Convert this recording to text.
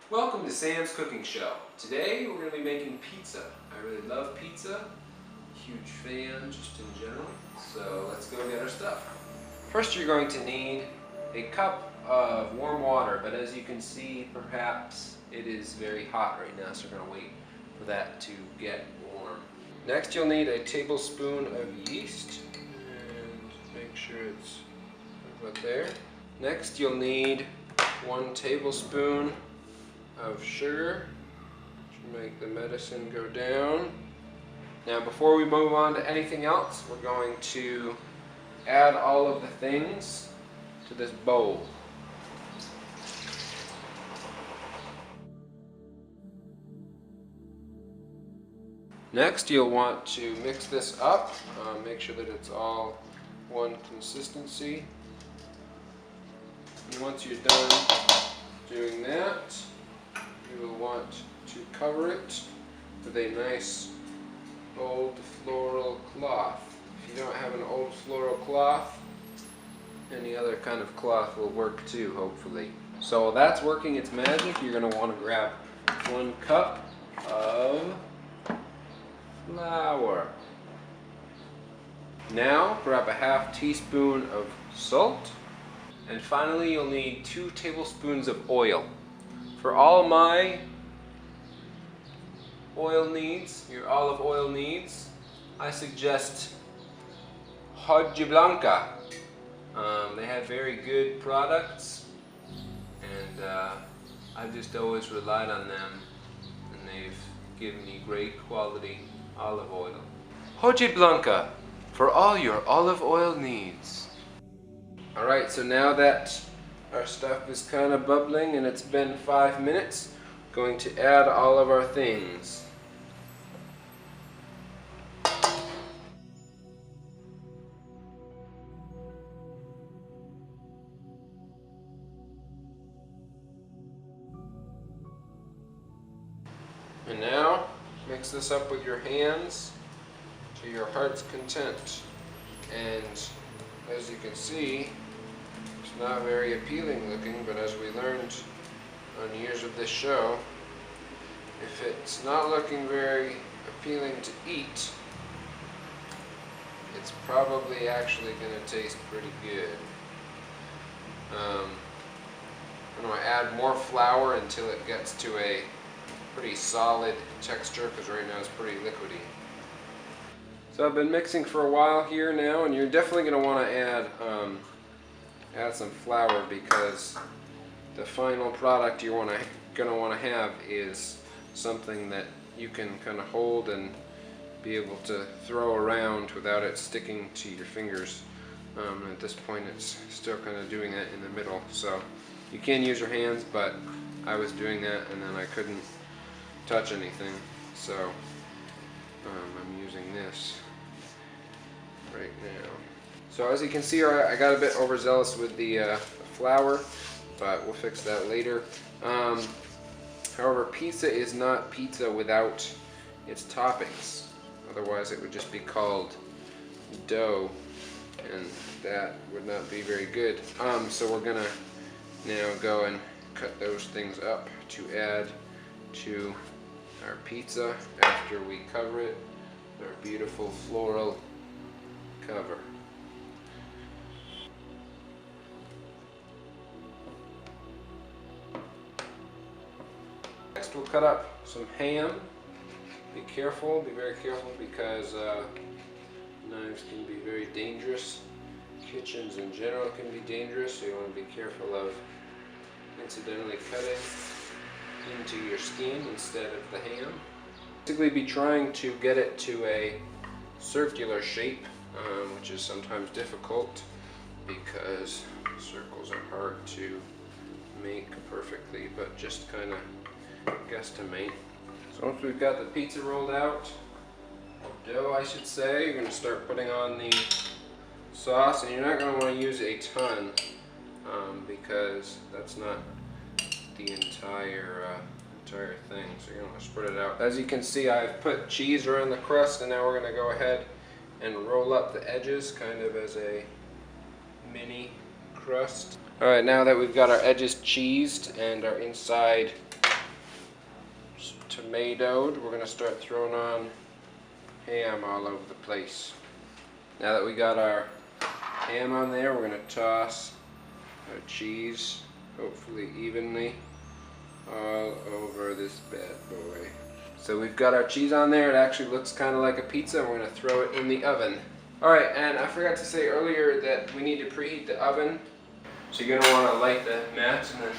Welcome to Sam's Cooking Show. Today we're going to be making pizza. I really love pizza. Huge fan just in general. So let's go get our stuff. First you're going to need a cup of warm water, but as you can see perhaps it is very hot right now, so we're going to wait for that to get warm. Next you'll need a tablespoon of yeast, and make sure it's about there. Next you'll need 1 tablespoon of sugar to make the medicine go down. Now before we move on to anything else, we're going to add all of the things to this bowl. Next you'll want to mix this up, make sure that it's all one consistency. And once you're done doing that, you will want to cover it with a nice old floral cloth. If you don't have an old floral cloth, any other kind of cloth will work too, hopefully. So while that's working its magic, you're going to want to grab 1 cup of flour. Now grab a ½ teaspoon of salt. And finally you'll need 2 tablespoons of oil. For all my oil needs, your olive oil needs, I suggest Hoja Blanca. They have very good products, and I've just always relied on them, and they've given me great quality olive oil. Hoja Blanca, for all your olive oil needs. Alright, so now that our stuff is kind of bubbling and it's been 5 minutes, I'm going to add all of our things. And now, mix this up with your hands to your heart's content. And as you can see, it's not very appealing looking, but as we learned on years of this show, if it's not looking very appealing to eat, it's probably actually going to taste pretty good. I'm going to add more flour until it gets to a pretty solid texture, because right now it's pretty liquidy. So I've been mixing for a while here now, and you're definitely going to want to add some flour, because the final product you're going to want to have is something that you can kind of hold and be able to throw around without it sticking to your fingers. At this point it's still kind of doing that in the middle, so you can use your hands, but I was doing that and then I couldn't touch anything, so I'm using this right now. So as you can see, I got a bit overzealous with the flour, but we'll fix that later. However, pizza is not pizza without its toppings. Otherwise it would just be called dough, and that would not be very good. So we're gonna now go and cut those things up to add to our pizza after we cover it with our beautiful floral cover. Next we'll cut up some ham. Be careful, be very careful, because knives can be very dangerous. Kitchens in general can be dangerous, so you want to be careful of incidentally cutting into your skin instead of the ham. Basically be trying to get it to a circular shape, which is sometimes difficult because circles are hard to make perfectly, but just kind of guesstimate. So once we've got the pizza rolled out, or dough I should say, you're going to start putting on the sauce, and you're not going to want to use a ton because that's not the entire thing, so you're going to spread it out. As you can see, I've put cheese around the crust, and now we're going to go ahead and roll up the edges kind of as a mini crust. Alright, now that we've got our edges cheesed and our inside tomatoed, we're gonna start throwing on ham all over the place. Now that we got our ham on there, we're gonna toss our cheese, hopefully evenly, all over this bad boy. So we've got our cheese on there. It actually looks kind of like a pizza. We're gonna throw it in the oven. All right, and I forgot to say earlier that we need to preheat the oven. So you're gonna wanna light the match and then